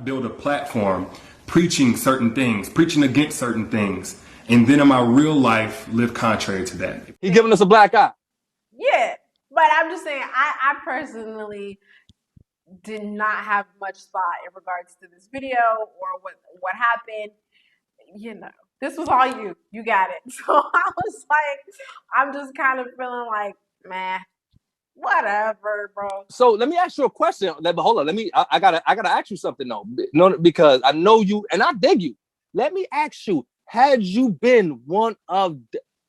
build a platform preaching certain things, preaching against certain things, and then in my real life live contrary to that. He giving us a black eye. Yeah, but I'm just saying, I personally did not have much thought in regards to this video or what happened. You know, this was all you. You got it. So I was like, I'm just kind of feeling like, man, whatever, bro. So let me ask you a question. But hold on, I gotta ask you something though. No, because I know you and I dig you. Let me ask you, had you been one of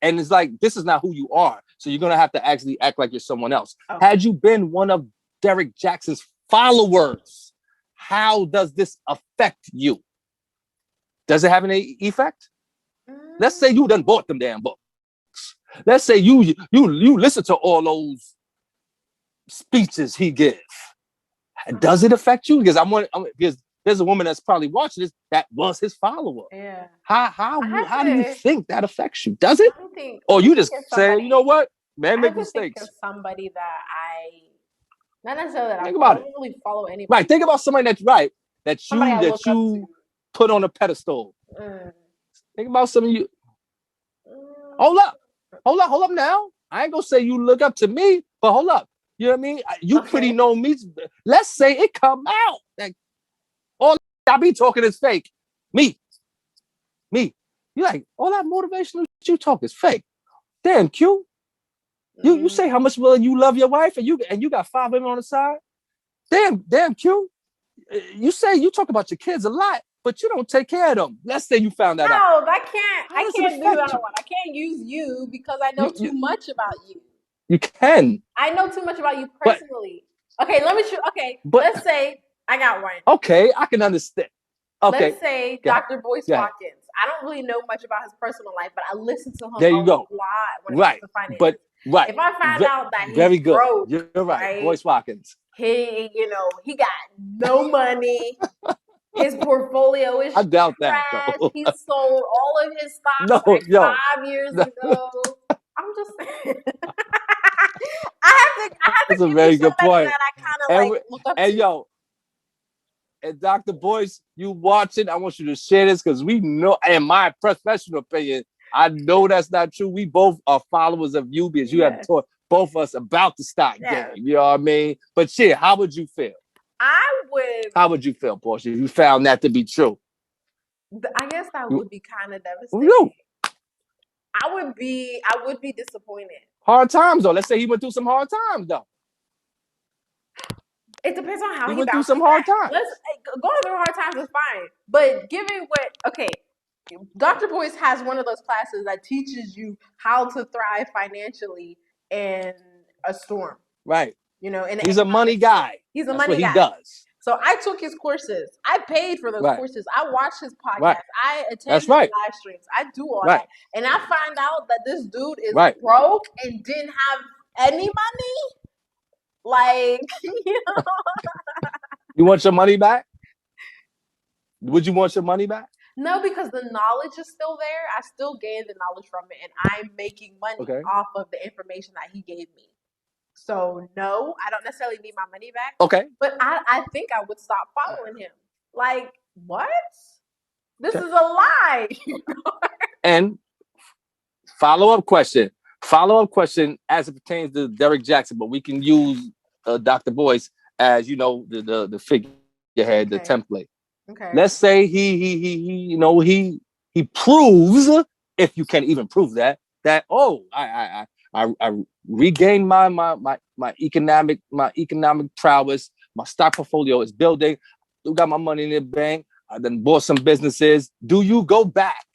and it's like this is not who you are, so you're gonna have to actually act like you're someone else. Okay. Had you been one of Derrick Jaxn's followers, how does this affect you? Does it have any effect? Let's say you done bought them damn books. Let's say you listen to all those speeches he gives. Does it affect you? Because because there's a woman that's probably watching this that was his follower. Yeah. How do you think that affects you? Does it? Or you just say, you know what? Man, make mistakes. Think of somebody that not necessarily that think I about don't really follow anybody. Right. Think about somebody that you put on a pedestal. Think about some of you. Hold up now. I ain't gonna say you look up to me, but hold up. You know what I mean? You pretty know me. Let's say it come out that all I be talking is fake. Me. You like all that motivational you talk is fake. Damn, Q. You say how much will you love your wife and you got 5 women on the side. Damn, Q. You say you talk about your kids a lot, but you don't take care of them. Let's say you found that out. No, I can't do that one. I can't use you because I know too much about you. You can. I know too much about you personally. Okay, let's say I got one. Okay, I can understand. Okay. Let's say Dr. Boyce Watkins. I don't really know much about his personal life, but I listen to him a lot when it comes to finance. But if I find out that he's broke, you're right. Boyce Watkins. He got no money. His portfolio is I doubt trash. That. Though. He sold all of his stocks 5 years ago. I'm just saying. I have to That's a very good point. That I kind of look up to. And Dr. Boyce, you watching, I want you to share this because we know, in my professional opinion, I know that's not true. We both are followers of you because you have taught both of us about the stock game. You know what I mean? But how would you feel? How would you feel, Portia, if you found that to be true? I guess that would be kind of devastating. No. I would be disappointed. Hard times, though. Let's say he went through some hard times, though. It depends on how he went through some hard times. Going through hard times is fine. But given Dr. Boyce has one of those classes that teaches you how to thrive financially in a storm. Right. You know, and he's a money guy. He's a money guy. He does. So I took his courses. I paid for those courses. I watched his podcast. Right. I attend his live streams. I do all that. And I find out that this dude is broke and didn't have any money. Like, You want your money back? Would you want your money back? No, because the knowledge is still there. I still gained the knowledge from it, and I'm making money off of the information that he gave me. So no, I don't necessarily need my money back. Okay. But I think I would stop following him. Like, what? This is a lie. And follow-up question as it pertains to Derrick Jaxn, but we can use Dr. Boyce as the figurehead, the template. Okay. Let's say he proves, if you can even prove that I regained my economic prowess. My stock portfolio is building. Still got my money in the bank. I then bought some businesses. Do you go back?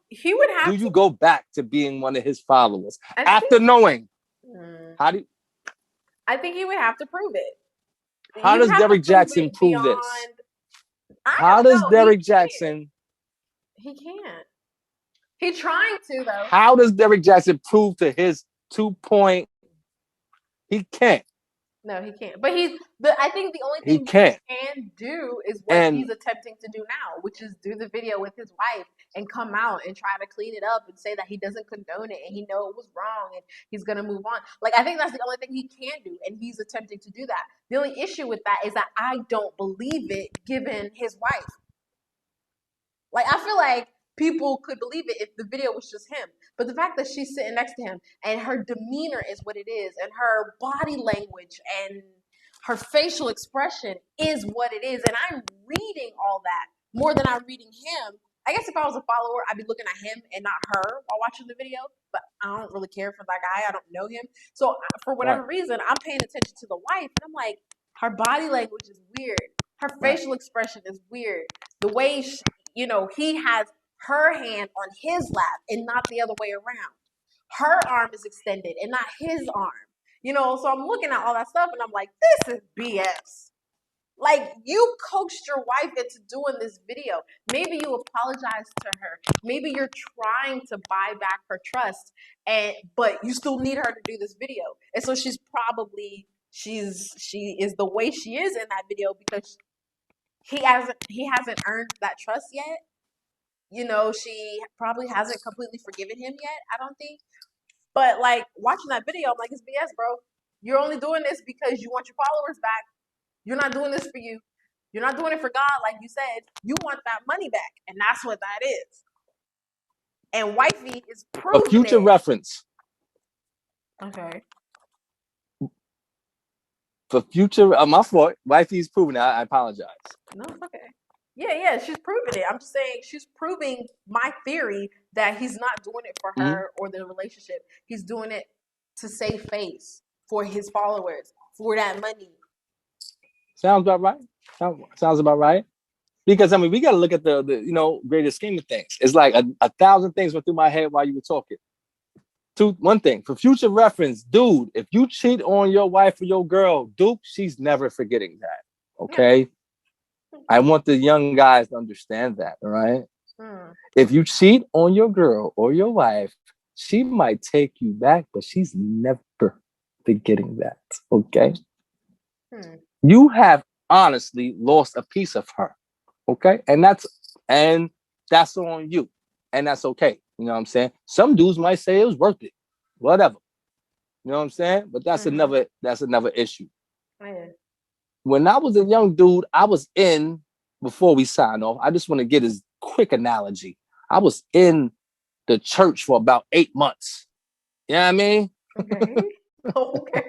He would have. Do you go back to being one of his followers after knowing? How do you? I think he would have to prove it. How does Derrick Jaxn prove this? How does Derrick Jaxn? He can't. He's trying to, though. How does Derrick Jaxn prove to his 2 point? He can't. No, he can't. But I think the only thing he can do is what he's attempting to do now, which is do the video with his wife and come out and try to clean it up and say that he doesn't condone it and he knows it was wrong and he's gonna move on. Like, I think that's the only thing he can do, and he's attempting to do that. The only issue with that is that I don't believe it, given his wife. Like, I feel like people could believe it if the video was just him. But the fact that she's sitting next to him and her demeanor is what it is, and her body language and her facial expression is what it is, and I'm reading all that more than I'm reading him. I guess if I was a follower, I'd be looking at him and not her while watching the video, but I don't really care for that guy. I don't know him. So for whatever reason, I'm paying attention to the wife, and I'm like, her body language is weird. Her facial expression is weird. The way she, he has her hand on his lap and not the other way around. Her arm is extended and not his arm. So I'm looking at all that stuff and I'm like, this is BS. Like, you coached your wife into doing this video. Maybe you apologized to her. Maybe you're trying to buy back her trust, but you still need her to do this video. And so she is the way she is in that video because he hasn't earned that trust yet. She probably hasn't completely forgiven him yet, I don't think. But like, watching that video, I'm like, it's BS, bro. You're only doing this because you want your followers back. You're not doing this for you. You're not doing it for God, like you said. You want that money back, and that's what that is. And wifey is proving a future reference. Okay. For future, my fault. Wifey's proving it. I apologize. No, it's okay. Yeah, she's proving it. I'm just saying she's proving my theory that he's not doing it for her or the relationship. He's doing it to save face for his followers, for that money. Sounds about right. Sounds about right. Because I mean, we got to look at the greater scheme of things. It's like a thousand things went through my head while you were talking. One thing for future reference, dude. If you cheat on your wife or your girl, Duke, she's never forgetting that. Okay. Yeah. I want the young guys to understand that. All right. If you cheat on your girl or your wife, she might take you back, but she's never forgetting that. Okay. You have honestly lost a piece of her. Okay. And that's on you. And that's okay. You know what I'm saying? Some dudes might say it was worth it. Whatever. You know what I'm saying? But that's another issue. Yeah. When I was a young dude, I was in, before we sign off, I just want to get this quick analogy. I was in the church for about 8 months. You know what I mean? Okay.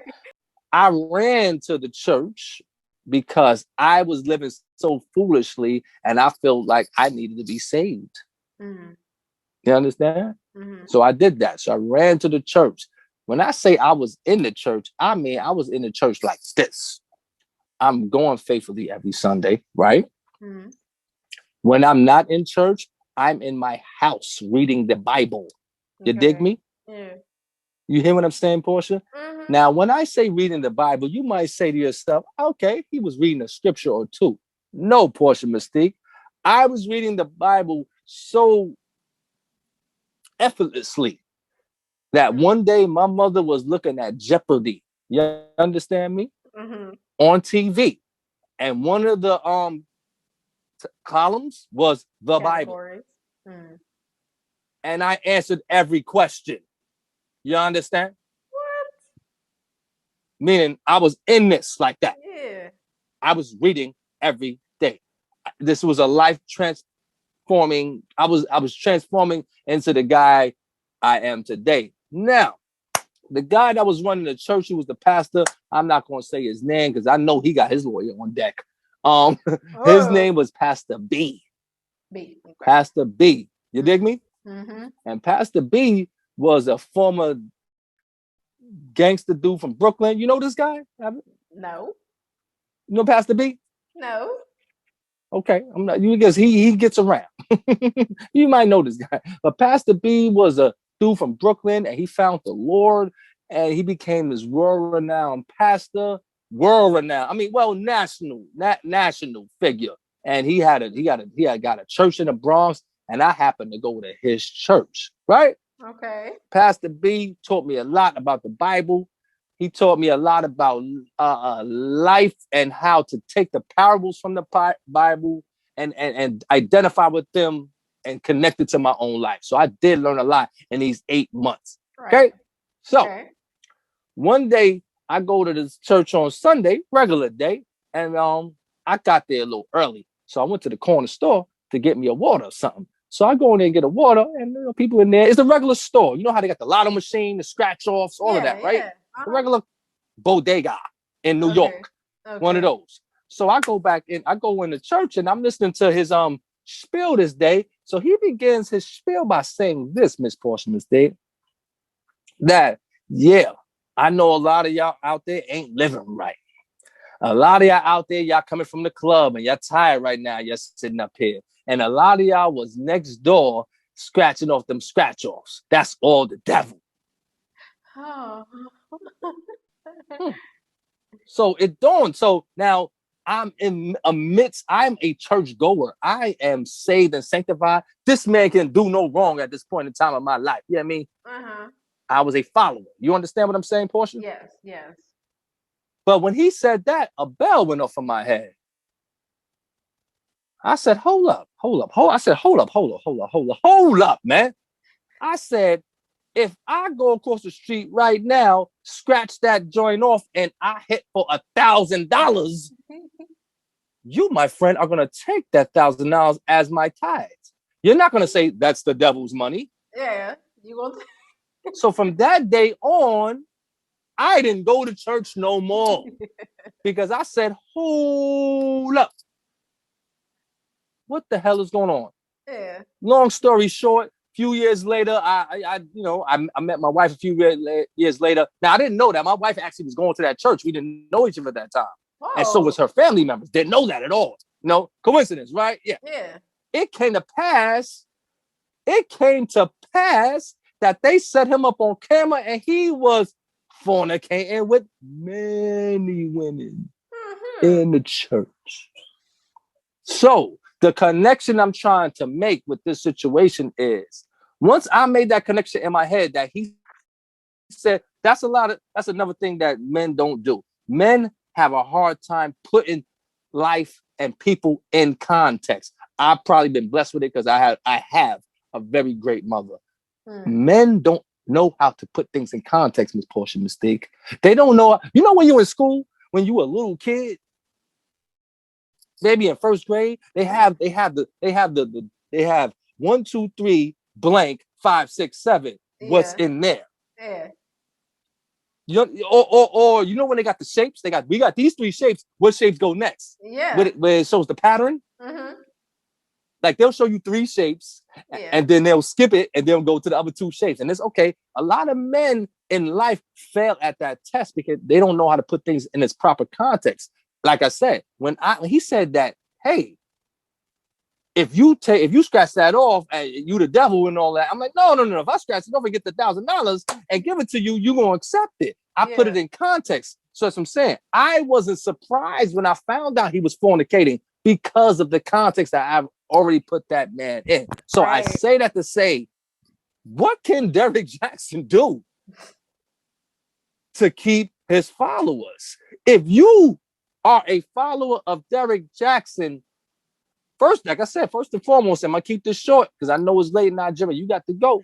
I ran to the church because I was living so foolishly and I felt like I needed to be saved. You understand? So I did that. So I ran to the church. When I say I was in the church, I mean I was in the church like this. I'm going faithfully every Sunday, right? When I'm not in church, I'm in my house reading the Bible. You dig me? Yeah. You hear what I'm saying, Portia? Now, when I say reading the Bible, you might say to yourself, okay, he was reading a scripture or two. No, Portia Mystique. I was reading the Bible so effortlessly that one day my mother was looking at Jeopardy. You understand me? On TV. And one of the columns was the Bible. And I answered every question. You understand? What? Meaning I was in this like that. Yeah. I was reading every day. This was a life transforming. I was transforming into the guy I am today. Now, the guy that was running the church, who was the pastor, I'm not going to say his name because I know he got his lawyer on deck. His name was Pastor B. Okay. Pastor B. You dig me? And Pastor B was a former gangster dude from Brooklyn. You know this guy? No. You know Pastor B? No. Okay, I'm not. You guess he gets around. You might know this guy, but Pastor B was a dude from Brooklyn, and he found the Lord, and he became this world-renowned pastor. World-renowned. I mean, well, national figure. And he had got a church in the Bronx, and I happened to go to his church, right? Okay. Pastor B taught me a lot about the Bible. He taught me a lot about life and how to take the parables from the Bible and identify with them and connect it to my own life. So I did learn a lot in these 8 months. Right. Okay. So one day I go to this church on Sunday, regular day, and I got there a little early. So I went to the corner store to get me a water or something. So I go in there and get a water, and people in there. It's a regular store. You know how they got the lotto machine, the scratch offs, all of that, right? The regular bodega in New York. One of those. So I go back in, I go in the church, and I'm listening to his spiel this day. So he begins his spiel by saying this, Miss Portia, Miss Dave, that, yeah, I know a lot of y'all out there ain't living right. A lot of y'all out there, y'all coming from the club and y'all tired right now. You're sitting up here. And a lot of y'all was next door scratching off them scratch offs. That's all the devil. Oh. So it dawned. So now I'm a church goer. I am saved and sanctified. This man can do no wrong at this point in time of my life. You know what I mean? I was a follower. You understand what I'm saying, Portia? Yes, yes. But when he said that, a bell went off in my head. I said, hold up, man. I said, if I go across the street right now, scratch that joint off, and I hit for $1,000, you, my friend, are going to take that $1,000 as my tithes. You're not going to say that's the devil's money. Yeah, you will. So from that day on, I didn't go to church no more because I said, hold up. What the hell is going on? Yeah. Long story short, a few years later, I met my wife a few years later. Now, I didn't know that. My wife actually was going to that church. We didn't know each other at that time. Whoa. And so was her family members. Didn't know that at all. No coincidence, right? Yeah. Yeah. It came to pass that they set him up on camera and he was fornicating with many women in the church. So the connection I'm trying to make with this situation is, once I made that connection in my head that he said, that's another thing that men don't do. Men have a hard time putting life and people in context. I've probably been blessed with it because I have a very great mother. Men don't know how to put things in context, Miss Portia Mistake. They don't know. You know, when you were in school, when you were a little kid, maybe in first grade, they have 1, 2, 3, blank, 5, 6, 7. Yeah. What's in there? Yeah. You know, or you know when they got the shapes, we got these 3 shapes. What shapes go next? Yeah. Where it shows the pattern. Like they'll show you 3 shapes, and then they'll skip it and they'll go to the other 2 shapes. And it's okay. A lot of men in life fail at that test because they don't know how to put things in its proper context. Like I said, when he said that, hey, if you scratch that off and you the devil and all that, I'm like, no. If I scratch it off and get the $1,000 and give it to you, you're gonna accept it. I put it in context. So that's what I'm saying. I wasn't surprised when I found out he was fornicating because of the context that I've already put that man in. So I say that to say, what can Derrick Jaxn do to keep his followers? If you are a follower of Derrick Jaxn, first, like I said, first and foremost, I'm gonna keep this short because I know it's late in Nigeria. You got to go.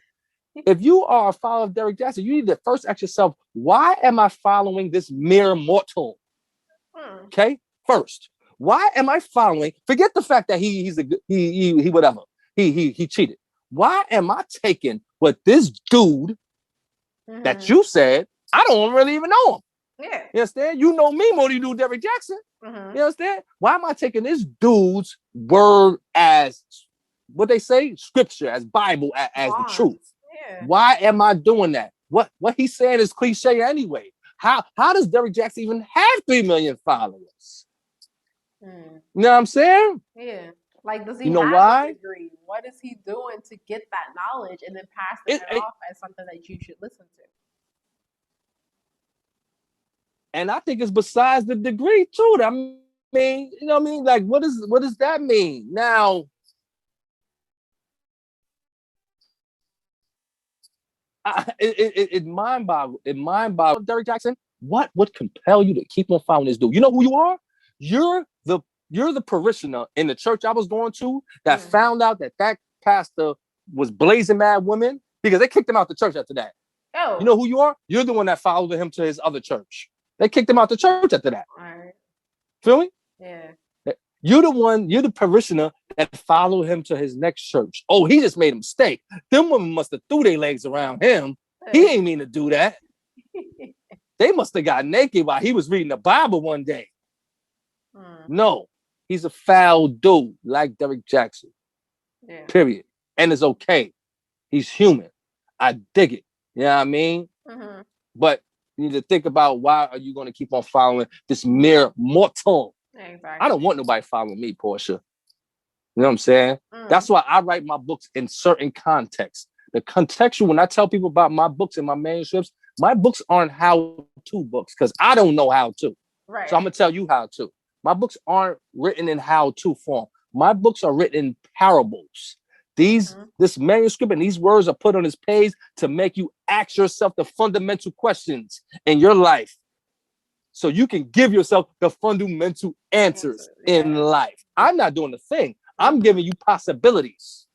If you are a follower of Derrick Jaxn, you need to first ask yourself, why am I following this mere mortal? Okay, first, why am I following? Forget the fact that he cheated. Why am I taking what this dude that you said, I don't really even know him? Yeah. You understand? You know me more than you do Derrick Jaxn. You understand? Why am I taking this dude's word as what they say, scripture, as Bible, as the truth? Yeah. Why am I doing that? What he's saying is cliche anyway. How does Derrick Jaxn even have 3 million followers? You know what I'm saying? Yeah. Like, does he have a degree? What is he doing to get that knowledge and then pass it off as something that you should listen to? And I think it's besides the degree too. I mean, you know what I mean? Like, what does that mean? Now, it mind boggles. Derrick Jaxn, what would compel you to keep on following this dude? You know who you are? You're the parishioner in the church I was going to that found out that pastor was blazing mad women because they kicked him out the church after that. Oh. You know who you are? You're the one that followed him to his other church. They kicked him out the church after that. All right. Feel me? Yeah. You're the parishioner that followed him to his next church. Oh, he just made a mistake. Them women must have threw their legs around him. He ain't mean to do that. They must have got naked while he was reading the Bible one day. No, he's a foul dude like Derrick Jaxn. Yeah. Period. And it's okay. He's human. I dig it. You know what I mean? But you need to think about, why are you going to keep on following this mere mortal? Exactly. I don't want nobody following me, Portia. You know what I'm saying? That's why I write my books in certain contexts. The contextual, when I tell people about my books and my manuscripts, my books aren't how-to books because I don't know how to. Right. So I'm going to tell you how to. My books aren't written in how-to form. My books are written in parables. This manuscript and these words are put on this page to make you ask yourself the fundamental questions in your life, so you can give yourself the fundamental answers in life. I'm not doing the thing. I'm giving you possibilities,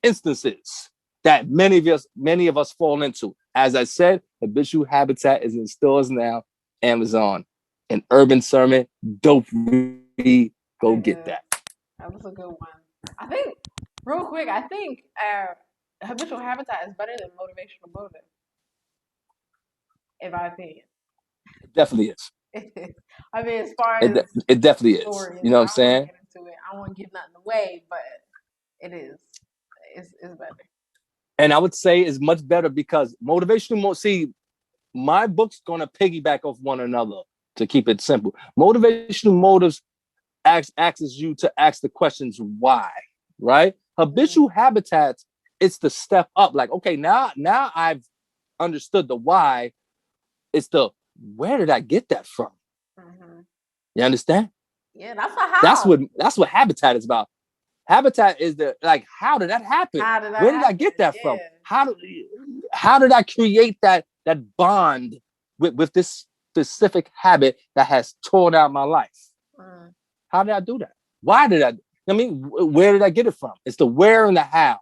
instances that many of us fall into. As I said, Habitual Habitat is in stores now, Amazon, an urban sermon. Dope read. Go get that. That was a good one. I think, real quick, Habitual Habitat is better than Motivational Motive, in my opinion. It definitely is. I mean, as far as it definitely is. stories, you know what I'm saying? Get into it. I don't want to give nothing away, but it is. It's better. And I would say it's much better because see, my book's gonna piggyback off one another to keep it simple. Motivational Motives asks you to ask the questions why, right? Habitual Habitats, it's the step up. Like, okay, now I've understood the why. It's the where did I get that from? You understand? Yeah, that's a how. That's what Habitat is about. Habitat is how did that happen? Where did I get that from? How did I create that bond with this specific habit that has torn out my life? How did I do that? Why did I mean, where did I get it from? It's the where and the how.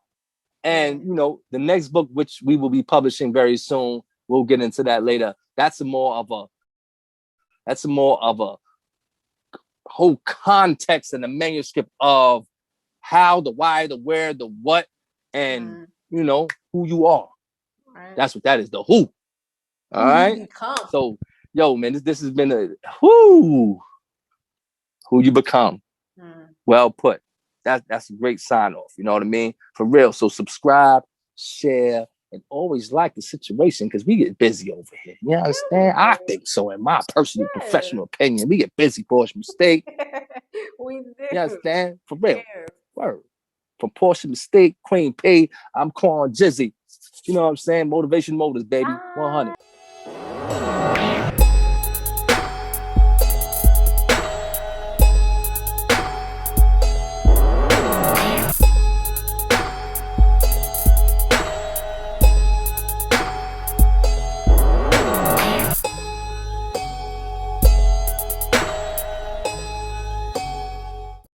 And the next book, which we will be publishing very soon, we'll get into that later. That's more of a whole context and the manuscript of how, the why, the where, the what, and who you are. Right. That's what that is, the who. All right. So, yo, man, this has been who you become. Well put. That's a great sign off. You know what I mean? For real. So subscribe, share, and always like the situation, because we get busy over here. You understand? I think so, in my personal professional opinion. We get busy for a mistake. We do. You understand? For real. Word. From Portia Mistake, Queen P, I'm calling Jizzy. You know what I'm saying? Motivation Motives, baby. 100.